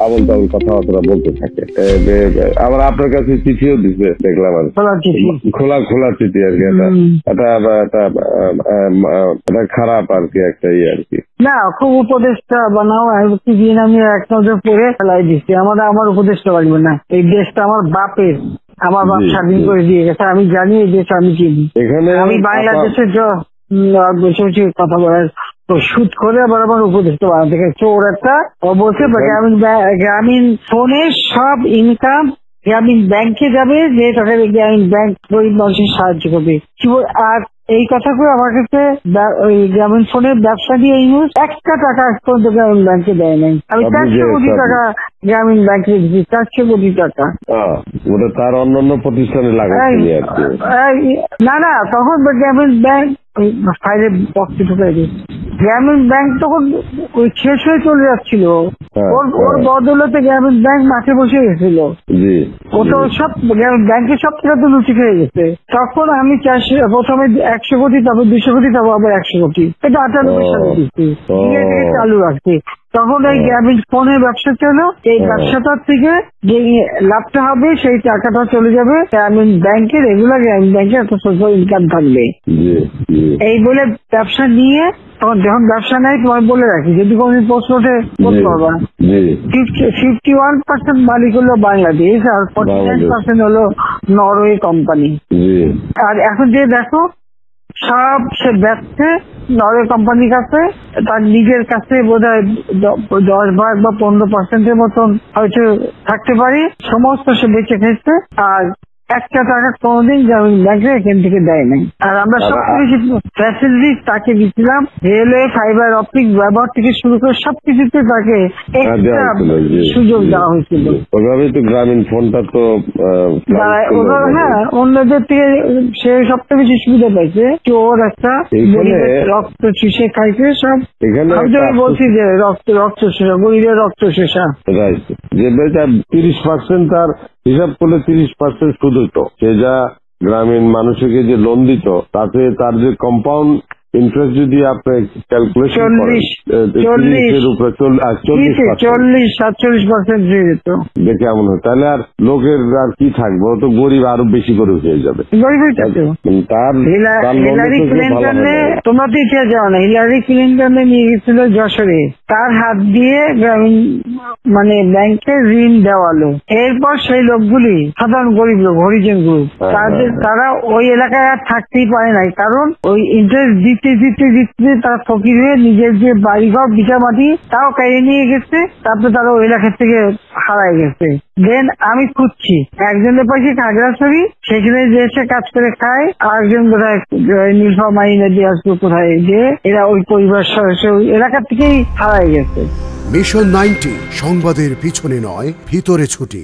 আবল তাবল কথাবার্তা বলতে থাকে। আবার আপনার কাছে চিঠিও দিচ্ছে দেখলাম, আর খোলা চিঠি আর কি। এটা খারাপ আর কি, একটা আর কি। না, খুব উপদেশটা বানাও দিন আমি এক নজর পড়ে ফেলাই দিচ্ছি। আমার উপদেশটা লাগবে না, এই দেশটা আমার বাপের, আমার বাপ স্বাধীন করে দিয়ে গেছে। আমি জানি এই দেশ আমি চিনি। আমি বাংলাদেশের বসে বসে কথা বলার শুট করে আবার আমার উপদেশটা বানাতে গেছে ওর একটা। ও বলছে গ্রামীণ ফোনের সব ইনকাম গ্রামীণ ব্যাংকে যাবে, যে টাকা গ্রামীণ ব্যাংক গরিব মানুষের সাহায্য করবে। আর এই কথা করে আমার কাছে ওই গ্রামীণ ফোনের ব্যবসা দিয়ে ইউজ একটা টাকা পর্যন্ত গ্রামীণ ব্যাংকে দেয় নাই। আমি 400 কোটি টাকা গ্রামীণ ব্যাংকে দিচ্ছি, 400 কোটি টাকা। ওটা তার অন্যান্য প্রতিষ্ঠানে লাগাচ্ছি আর কি। না, তখন গ্রামীণ ব্যাংক ফাইলে বক্সে ঢুকাই দিই। গ্রামীণ ব্যাংক তখন ওই শেষ হয়ে চলে যাচ্ছিল, ওর বদলতে গ্রামীণ ব্যাংক মাঠে বসে গেছিল। ওটা সব ব্যাংকের সব টাকা তো লুচি খেয়ে গেছে। তখন আমি প্রথমে 100 কোটি, তারপর 200 কোটি, তারপর আবার 100 কোটি, এটা 98 সালে দিচ্ছি, চালু রাখছি। তখন এই গ্রামীণ ফোনের ব্যবসা চলো, এই ব্যবসাটার থেকে যে লাভটা হবে সেই টাকাটা চলে যাবে গ্রামীণ ব্যাংকে, রেগুলার গ্রামীণ ব্যাংকে একটা সোশ্যাল ইনকাম থাকবে। এই বলে ব্যবসা নিয়ে তখন যখন ব্যবসা নেই, তোমার বলে রাখি, যদি কোনদিন প্রশ্ন ওঠে বলতে পারবা, 51% মালিক হলো বাংলাদেশ আর 49% হলো নরওয়ে কোম্পানি। আর এখন যে দেখো সব সে ব্যবসা নরওয়ে কোম্পানির কাছে, তার নিজের কাছে বোধহয় 10% বা 15% মতন হয়তো থাকতে পারে, সমস্ত সে বেঁচে খেয়েছে। আর একটা টাকা কোনদিন গ্রামীণ ব্যাংকে এখান থেকে দেয় নাই। আর আমরা সবকিছু ফ্যাসিলিটি তাকে দিচ্ছিলাম, রেলওয়ে, ফাইবার অপটিক ব্যবহার থেকে শুরু করে সবকিছুতে তাকে সুযোগ দেওয়া হয়েছিল। ওভাবেই তো গ্রামীণ ফোনটা তো অন্যদের থেকে সে সবচেয়ে বেশি সুবিধা পাইছে। ওর একটা রক্ত চুষে খাইছে সব। আমি বলছি যে রক্ত শোষা, গরিবের রক্ত শোষা। 30% তার হিসাব করলে 30% সুদ হতো। সে যা গ্রামীণ মানুষকে যে লোন দিত, তাতে তার যে কম্পাউন্ড ইন্টারেস্ট যদি আপনি ক্যালকুলেশন করেন, 40-47% যেত, দেখে এমন হয়, তাহলে আর লোকের আর কি থাকবে, ও তো গরিব আরো বেশি করে হয়ে যাবে। তোমরা তো ইতিহাস জানো না, হিলারি ক্লিন্টনে নিয়ে গেছিল যশোরে, তার হাত দিয়ে গ্রামীণ ব্যাংকে ঋণ দেওয়ালো। এরপর সেই লোকগুলি সাধারণ গরিব লোক, হরিজন গ্রুপ, তারা ওই এলাকায় আর থাকতেই পারে নাই, কারণ ওই ইন্টারেস্ট দিতে তারা ফকির হয়ে নিজের যে বাড়িঘর ভিটা মাটি তাও কেড়ে নিয়ে গেছে। তারপরে তারা ওই এলাকা থেকে হারাই গেছে। দেন আমি খুঁজছি, একজনের পাশে খাগড়াছড়ি, সেখানে যে এসে কাজ করে খায়, আর একজন বোধহয় নীলফামারী নদী আসবে কোথায়, যে এরা ওই পরিবার সদস্য ওই এলাকা থেকেই হারাই গেছে। মিশন 90 সংবাদের পিছনে নয়, ভিতরে ছুটি।